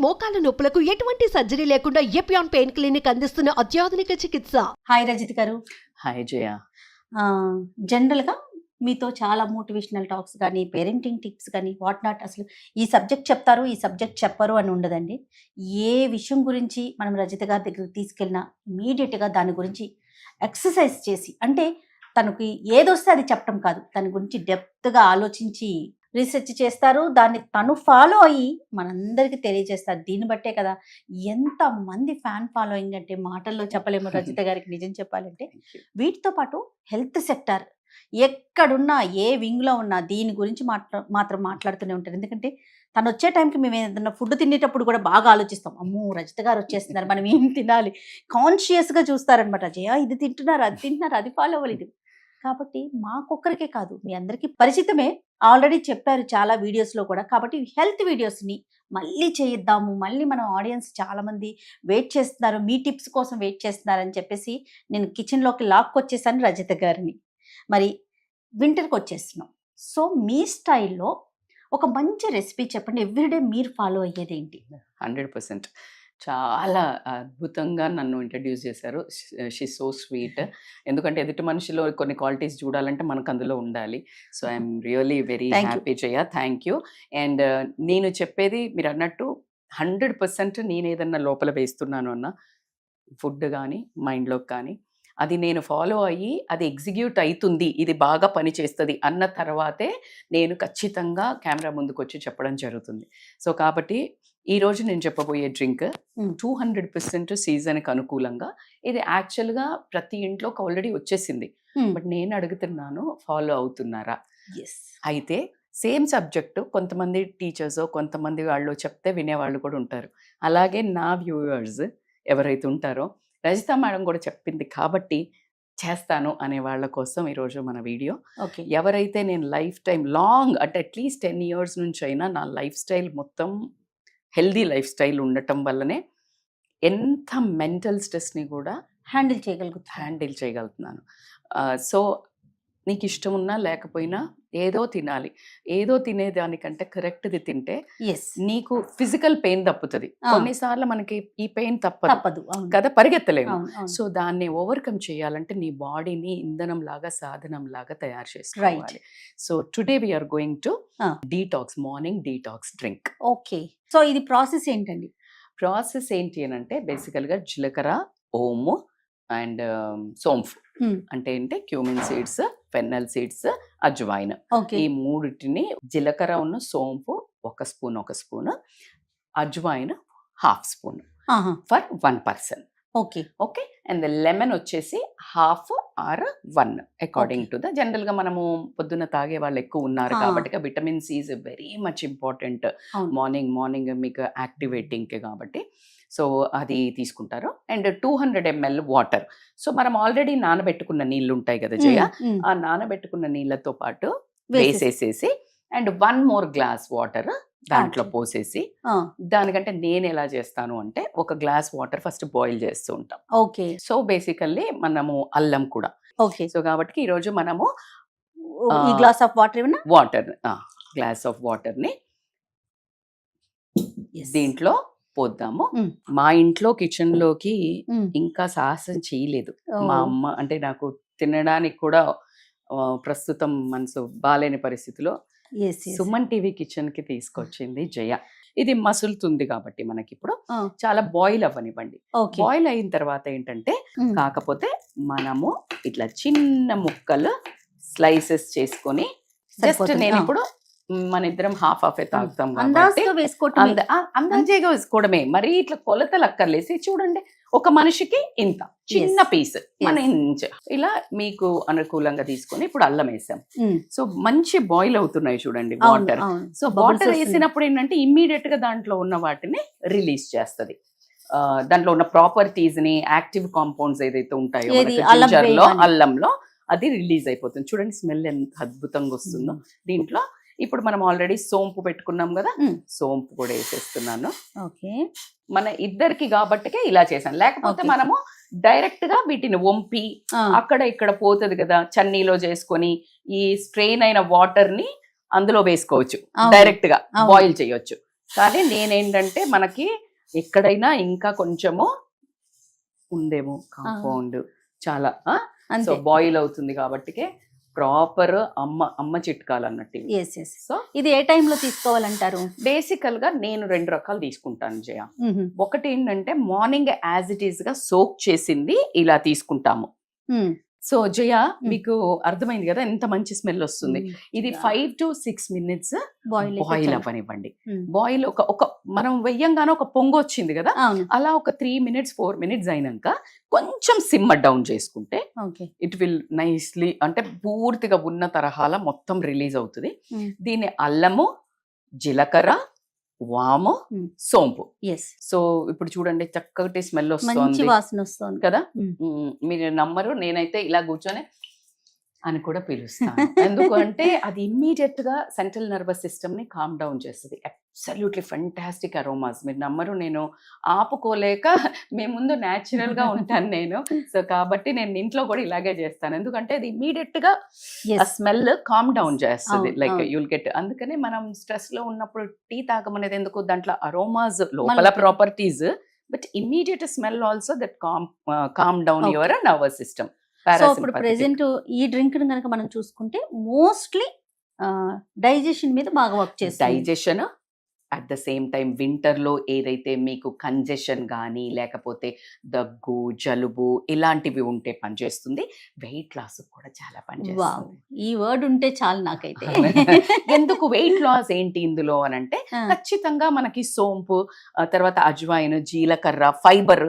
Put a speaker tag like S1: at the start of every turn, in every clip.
S1: మోకాల నొప్పులకు ఎటువంటి సర్జరీ లేకుండా ఎపియాన్ పెయిన్ క్లినిక్ అందిస్తున్న అత్యాధునిక చికిత్స.
S2: హాయ్ రజిత్ గారు.
S3: హాయ్ జయ.
S2: జనరల్గా మీతో చాలా మోటివేషనల్ టాక్స్ కానీ పేరెంటింగ్ టిప్స్ కానీ వాట్ నాట్, అసలు ఈ సబ్జెక్ట్ చెప్తారు ఈ సబ్జెక్ట్ చెప్పరు అని ఉండదండి. ఏ విషయం గురించి మనం రజిత గారి దగ్గరికి తీసుకెళ్ళినా ఇమీడియట్గా దాని గురించి ఎక్సర్సైజ్ చేసి, అంటే తనకి ఏదొస్తే అది చెప్పడం కాదు, దాని గురించి డెప్త్గా ఆలోచించి రీసెర్చ్ చేస్తారు. దాన్ని తను ఫాలో అయ్యి మనందరికీ తెలియజేస్తారు. దీన్ని బట్టే కదా ఎంతమంది ఫ్యాన్ ఫాలోయింగ్ అంటే మాటల్లో చెప్పలేము రజిత గారికి. నిజం చెప్పాలంటే వీటితో పాటు హెల్త్ సెక్టర్ ఎక్కడున్నా ఏ వింగ్లో ఉన్నా దీని గురించి మాత్రం మాట్లాడుతూనే ఉంటారు. ఎందుకంటే తను వచ్చే టైంకి మేము ఏదైనా ఫుడ్ తినేటప్పుడు కూడా బాగా ఆలోచిస్తాం. అమ్మో రజిత గారు వచ్చేస్తున్నారు, మనం ఏం తినాలి, కాన్షియస్గా చూస్తారనమాట. జయ ఇది తింటున్నారు, అది తింటున్నారు, అది ఫాలో అవ్వాలి ఇది. కాబట్టి మాకొక్కరికే కాదు, మీ అందరికీ పరిచితమే, ఆల్రెడీ చెప్పారు చాలా వీడియోస్లో కూడా. కాబట్టి హెల్త్ వీడియోస్ని మళ్ళీ చేయిద్దాము, మళ్ళీ మనం ఆడియన్స్ చాలామంది వెయిట్ చేస్తున్నారు, మీ టిప్స్ కోసం వెయిట్ చేస్తున్నారని చెప్పేసి నేను కిచెన్లోకి లాక్కొచ్చేసాను రజిత గారిని. మరి వింటర్కి వచ్చేస్తున్నాం. సో మీ స్టైల్లో ఒక మంచి రెసిపీ చెప్పండి. ఎవ్రీడే మీరు ఫాలో అయ్యేది ఏంటి?
S3: 100% చాలా అద్భుతంగా నన్ను ఇంట్రడ్యూస్ చేశారు. She so sweet. ఎందుకంటే ఎదుటి మనిషిలో కొన్ని క్వాలిటీస్ చూడాలంటే మనకు అందులో ఉండాలి. So I'm really very happy Jaya. Thank you. And నేను చెప్పేది మీరు అన్నట్టు 100% నేను ఏదన్నా లోపల వేస్తున్నాను అన్న ఫుడ్ కానీ మైండ్లోకి కానీ అది నేను ఫాలో అయ్యి అది ఎగ్జిక్యూట్ అవుతుంది, ఇది బాగా పనిచేస్తుంది అన్న తర్వాతే నేను ఖచ్చితంగా కెమెరా ముందుకు వచ్చి చెప్పడం జరుగుతుంది. సో కాబట్టి ఈరోజు నేను చెప్పబోయే డ్రింక్ 200% సీజన్కి అనుకూలంగా, ఇది యాక్చువల్గా ప్రతి ఇంట్లోకి ఆల్రెడీ వచ్చేసింది. బట్ నేను అడుగుతున్నాను, ఫాలో అవుతున్నారా? అయితే సేమ్ సబ్జెక్టు కొంతమంది టీచర్స్ కొంతమంది వాళ్ళు చెప్తే వినేవాళ్ళు కూడా ఉంటారు. అలాగే నా వ్యూవర్స్ ఎవరైతే ఉంటారో రజిత మేడం కూడా చెప్పింది కాబట్టి చేస్తాను అనే వాళ్ళ కోసం ఈరోజు మన వీడియో. ఎవరైతే నేను లైఫ్ టైం లాంగ్ అంటే అట్లీస్ట్ 10 years నుంచి అయినా నా లైఫ్ స్టైల్ మొత్తం హెల్దీ లైఫ్ స్టైల్ ఉండటం వల్లనే ఎంత మెంటల్ స్ట్రెస్ని కూడా హ్యాండిల్ చేయగలుగుతున్నాను. సో నీకు ఇష్టం ఉన్నా లేకపోయినా ఏదో తినాలి, ఏదో తినేదానికంటే కరెక్ట్ది తింటే నీకు ఫిజికల్ పెయిన్ తప్పుతుంది. కొన్నిసార్లు మనకి ఈ పెయిన్ తప్పదు కదా, పరిగెత్తలేము. సో దాన్ని ఓవర్కమ్ చేయాలంటే నీ బాడీని ఇంధనం లాగా సాధనం లాగా తయారు చేసుకోవాలి. So today we are going to detox, morning detox drink.
S2: Okay, so ఇది ప్రాసెస్ ఏంటండి?
S3: ప్రాసెస్ ఏంటి అని అంటే బేసికల్గా జీలకర్ర, ఓము అండ్ సోంఫ్ అంటే ఏంటి cumin seeds, fennel seeds, ajwain, ఈ మూడిటిని జీలకర్ర ఉన్న సోంపు 1 spoon, ajwain 1/2 spoon for 1 person. Okay and lemon వచ్చేసి 1/2 or 1 అకార్డింగ్ టు ద. జనరల్గా మనము పొద్దున్న తాగే వాళ్ళు ఎక్కువ ఉన్నారు కాబట్టి vitamin C is very much important morning మీకు యాక్టివేటింగ్కి కాబట్టి. సో అది తీసుకుంటారు. And 200 ml water. సో మనం ఆల్రెడీ నానబెట్టుకున్న నీళ్ళు ఉంటాయి కదా జయ, ఆ నానబెట్టుకున్న నీళ్ళతో పాటు వేసేసేసి అండ్ 1 more glass వాటర్ దాంట్లో పోసేసి, దానికంటే నేను ఎలా చేస్తాను అంటే 1 glass వాటర్ ఫస్ట్ బాయిల్ చేస్తూ ఉంటాం.
S2: ఓకే,
S3: సో బేసికల్లీ మనము అల్లం కూడా.
S2: ఓకే,
S3: సో కాబట్టి ఈరోజు మనము
S2: గ్లాస్ ఆఫ్
S3: గ్లాస్ ఆఫ్ వాటర్ని దీంట్లో పోద్దాము. మా ఇంట్లో కిచెన్ లోకి ఇంకా సాహసం చేయలేదు మా అమ్మ. అంటే నాకు తినడానికి కూడా ప్రస్తుతం మనసు బాలేని పరిస్థితిలో సుమన్ టీవీ కిచెన్ కి తీసుకొచ్చింది జయ. ఇది మసులుతుంది కాబట్టి మనకి ఇప్పుడు చాలా బాయిల్ అవ్వనివ్వండి. బాయిల్ అయిన తర్వాత ఏంటంటే కాకపోతే మనము ఇట్లా చిన్న ముక్కలు స్లైసెస్ చేసుకొని, జస్ట్ నేను ఇప్పుడు మన ఇద్దరం హాఫ్ తాగుతాం కాబట్టి అందాజేగా వేసుకోవడమే, మరి ఇట్లా కొలతలు అక్కర్లేసి. చూడండి, ఒక మనిషికి ఇంత చిన్న పీస్ మన ఇంచ్ ఇలా మీకు అనుకూలంగా తీసుకొని ఇప్పుడు అల్లం వేసాం. సో మంచి బాయిల్ అవుతున్నాయి చూడండి వాటర్. సో వాటర్ వేసినప్పుడు ఏంటంటే ఇమ్మీడియట్ గా దాంట్లో ఉన్న వాటిని రిలీజ్ చేస్తుంది. దాంట్లో ఉన్న ప్రాపర్టీస్ ని, యాక్టివ్ కాంపౌండ్స్ ఏదైతే ఉంటాయో జింజర్లో, అల్లంలో అది రిలీజ్ అయిపోతుంది. చూడండి స్మెల్ ఎంత అద్భుతంగా వస్తుందో. దీంట్లో ఇప్పుడు మనం ఆల్రెడీ సోంపు పెట్టుకున్నాం కదా, సోంపు కూడా వేసేస్తున్నాను.
S2: ఓకే,
S3: మన ఇద్దరికి కాబట్టికే ఇలా చేశాను. లేకపోతే మనము డైరెక్ట్ గా వీటిని వంపి అక్కడ ఇక్కడ పోతుంది కదా, చన్నీలో చేసుకొని ఈ స్ట్రెయిన్ అయిన వాటర్ ని అందులో వేసుకోవచ్చు, డైరెక్ట్ గా బాయిల్ చేయొచ్చు. కానీ నేనేంటంటే మనకి ఎక్కడైనా ఇంకా కొంచెము ఉందేమో కాంపౌండ్ చాలా సో
S2: అంతే.
S3: బాయిల్ అవుతుంది కాబట్టి ప్రాపర్ అమ్మ చిట్కాలు అన్నట్టు ఇవి.
S2: Yes yes.
S3: సో
S2: ఇది ఏ టైంలో తీసుకోవాలంటారు?
S3: బేసికల్ గా నేను 2 రకాలు తీసుకుంటాను జయ. ఒకటి ఏంటంటే మార్నింగ్ యాజ్ ఇట్ ఈస్ గా సోక్ చేసింది ఇలా తీసుకుంటాము. సో జయ మీకు అర్థమైంది కదా ఎంత మంచి స్మెల్ వస్తుంది. ఇది 5 to 6 minutes బాయిల్ అవ్వనివ్వండి. బాయిల్ ఒక మనం వెయ్యంగానే ఒక పొంగు వచ్చింది కదా, అలా ఒక 3 minutes 4 minutes అయినాక కొంచెం సిమ్మర్ డౌన్ చేసుకుంటే ఇట్ విల్ నైస్లీ అంటే పూర్తిగా ఉన్న తరహాల మొత్తం రిలీజ్ అవుతుంది. దీన్ని అల్లము, జీలకర్ర, వాము, సోంపు. సో ఇప్పుడు చూడండి చక్కటి స్మెల్ వస్తుంది,
S2: వాసన వస్తుంది
S3: కదా. మీరు నమ్మరు, నేనైతే ఇలా కూర్చొని అని కూడా పిలుస్తాను. ఎందుకంటే అది ఇమ్మీడియట్ గా సెంట్రల్ నర్వస్ సిస్టమ్ ని కామ్ డౌన్ చేస్తుంది. Absolutely fantastic aromas. మీరు నమ్మరు, నేను ఆపుకోలేక మీ ముందు న్యాచురల్ గా ఉంటాను నేను. సో కాబట్టి నేను ఇంట్లో కూడా ఇలాగే చేస్తాను, ఎందుకంటే అది ఇమ్మీడియట్ గా స్మెల్ కామ్ డౌన్ చేస్తుంది. Like you'll get. అందుకనే మనం స్ట్రెస్ లో ఉన్నప్పుడు టీ తాగమనేది ఎందుకు, దాంట్లో అరోమాస్ లోపల properties, but immediate smell also that calm down your nervous system.
S2: So ఇప్పుడు ప్రెసెంట్ ఈ డ్రింక్ కనుక మనం చూసుకుంటే మోస్ట్లీ డైజెషన్ మీద బాగా వర్క్ చేస్తుంది.
S3: Digestion at the same time వింటర్లో ఏదైతే మీకు కంజెషన్ కానీ లేకపోతే దగ్గు, జలుబు ఇలాంటివి ఉంటే పనిచేస్తుంది. వెయిట్ లాస్ కూడా చాలా పనిచేస్తుంది.
S2: ఈ వర్డ్ ఉంటే చాలు నాకైతే.
S3: ఎందుకు వెయిట్ లాస్ ఏంటి ఇందులో అని అంటే ఖచ్చితంగా మనకి సోంపు, తర్వాత అజ్వైన్, జీలకర్ర, ఫైబర్.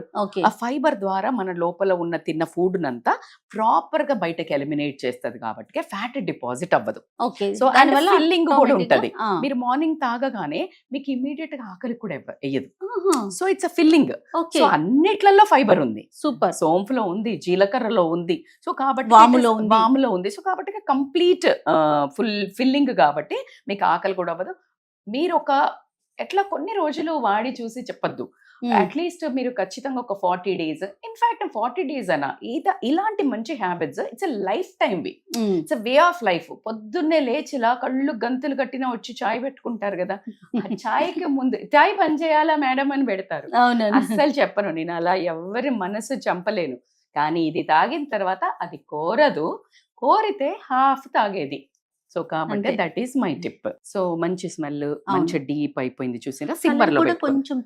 S3: ఆ ఫైబర్ ద్వారా మన లోపల ఉన్న తిన్న ఫుడ్ నంతా ప్రాపర్ గా బయటకి ఎలిమినేట్ చేస్తుంది కాబట్టి ఫ్యాట్ డిపాజిట్ అవ్వదు. సో దానివల్ల ఫిల్లింగ్ కూడా ఉంటది. మీరు మార్నింగ్ తాగగానే మీకు ఇమ్మీడియట్ గా ఆకలి కూడా వేయదు. So it's a filling. So అన్నిట్లలో ఫైబర్ ఉంది.
S2: సూపర్.
S3: సోంపులో ఉంది, జీలకర్రలో ఉంది, సో కాబట్టి వాములో ఉంది. సో కాబట్టి కంప్లీట్ ఫుల్ ఫిల్లింగ్ కాబట్టి మీకు ఆకలి కూడా అవ్వదు. మీరు ఎట్లా కొన్ని రోజులు వాడి చూసి చెప్పద్దు. అట్లీస్ట్ మీరు ఖచ్చితంగా ఒక 40 days, ఇన్ఫాక్ట్ 40 days అనా ఇలాంటి మంచి హ్యాబిట్స్ ఇట్స్ లైఫ్ టైం వి. It's way of life. పొద్దున్నే లేచిలా కళ్ళు గంతులు కట్టినా వచ్చి చాయ్ పెట్టుకుంటారు కదా, చాయ్కి ముందు చాయ్ పని చేయాలా మేడం అని పెడతారు. అస్సలు చెప్పను నేను అలా, ఎవరి మనసు చంపలేను. కానీ ఇది తాగిన తర్వాత అది కోరదు, కోరితే హాఫ్ తాగేది. సో కాబట్టి that is my tip. So మంచి స్మెల్, మంచి డీప్ అయిపోయింది చూసినా సిమ్మర్ లో
S2: కొంచెం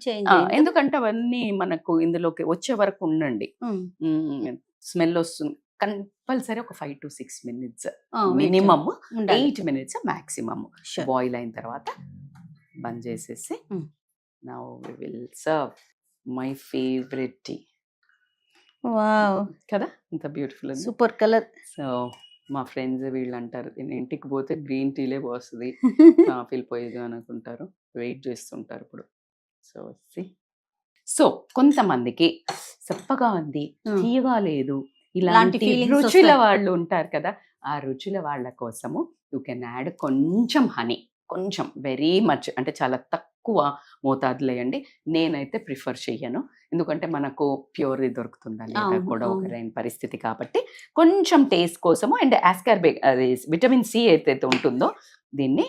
S3: ఎందుకంటే అవన్నీ మనకు ఇందులోకి వచ్చే వరకు ఉండండి. స్మెల్ వస్తుంది కంపల్సరీ ఒక 5 to 6 minutes minimum, 8 minutes maximum boil అయిన తర్వాత బంద్ చేసేసి now we will serve my favourite tea.
S2: Wow
S3: కదా, ఇంత బ్యూటిఫుల్,
S2: సూపర్ కలర్.
S3: సో మా ఫ్రెండ్స్ వీళ్ళు అంటారు నేను ఇంటికి పోతే గ్రీన్ టీలే పోస్తుంది, కాఫీలు పోయేది అనుకుంటారు, వెయిట్ చేస్తుంటారు ఇప్పుడు. సో కొంతమందికి చప్పగా ఉంది, తీయగా లేదు, ఇలాంటి రుచుల వాళ్ళు ఉంటారు కదా, ఆ రుచుల వాళ్ళ కోసము యూ కెన్ యాడ్ కొంచెం హనీ, కొంచెం వెరీ మచ్ అంటే చాలా తక్కువ మోతాదులో వేయండి. నేనైతే ప్రిఫర్ చెయ్యను, ఎందుకంటే మనకు ప్యూర్ది దొరుకుతుందా లేదా కూడా ఒక రైన్ పరిస్థితి కాబట్టి కొంచెం టేస్ట్ కోసము. అండ్ ఆస్కార్బిక్ అది విటమిన్ సి ఏదైతే ఉంటుందో దీన్ని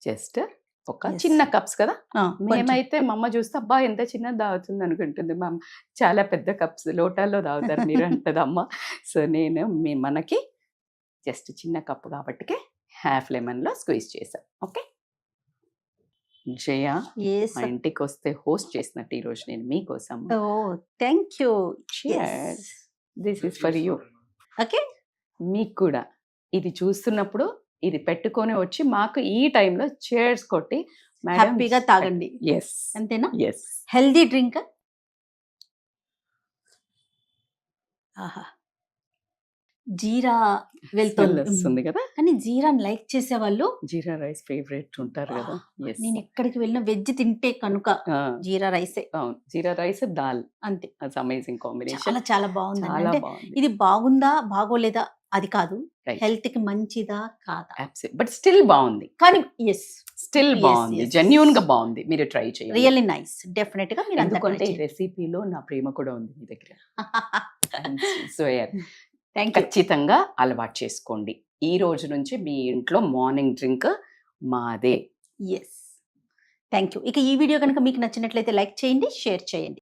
S3: జస్ట్ ఒక చిన్న కప్స్ కదా, మేమైతే మా అమ్మ చూస్తే అబ్బా ఎంత చిన్నది తాగుతుంది అనుకుంటుంది, మా చాలా పెద్ద కప్స్ లోటాల్లో తాగుతారు మీరు అంటది అమ్మ. సో నేను మనకి జస్ట్ చిన్న కప్పు కాబట్టి హాఫ్ లెమన్ లో స్క్వీజ్ చేసాం. ఓకే జయ, మా ఇంటికి వస్తే హోస్ట్ చేసినట్టు ఈ రోజు నేను మీకోసం.
S2: Thank you.
S3: This is for you.
S2: Okay,
S3: మీకు కూడా ఇది చూస్తున్నప్పుడు ఇది పెట్టుకొని వచ్చి మాకు ఈ టైంలో చేర్స్ కొట్టి
S2: హ్యాపీగా తాగండి.
S3: ఎస్,
S2: అంతేనా?
S3: ఎస్.
S2: Healthy drink. ఆహా, జీరా
S3: వెళ్తుంది కదా,
S2: కానీ జీరాని లైక్ చేసే వాళ్ళు
S3: జీరా రైస్ ఫేవరెట్ ఉంటారు కదా.
S2: నేను ఎక్కడికి వెళ్ళిన వెజ్ తింటే కనుక జీరా రైసే.
S3: అవును, జీరా రైస్ దాల్,
S2: అంతే.
S3: Amazing combination.
S2: చాలా చాలా బాగుంది. అంటే ఇది బాగుందా బాగోలేదా అది కాదు, హెల్త్ కి మంచిదా కాదా,
S3: బట్ స్టిల్ బాగుంది.
S2: కానీ ఎస్,
S3: స్టిల్ బాగుంది, జెన్యూన్ గా బాగుంది. మీరు ట్రై చేయండి,
S2: రియల్లీ నైస్. డెఫినెట్ గా మీరు
S3: ఎందుకంటే ఈ రెసిపీలో నా ప్రేమ కూడా ఉంది మీ దగ్గర. సో ఖచ్చితంగా అలవాటు చేసుకోండి. ఈ రోజు నుంచి మీ ఇంట్లో మార్నింగ్ డ్రింక్ మాదే.
S2: ఎస్. Thank you. ఇక ఈ వీడియో కనుక మీకు నచ్చినట్లయితే లైక్ చేయండి, షేర్ చేయండి.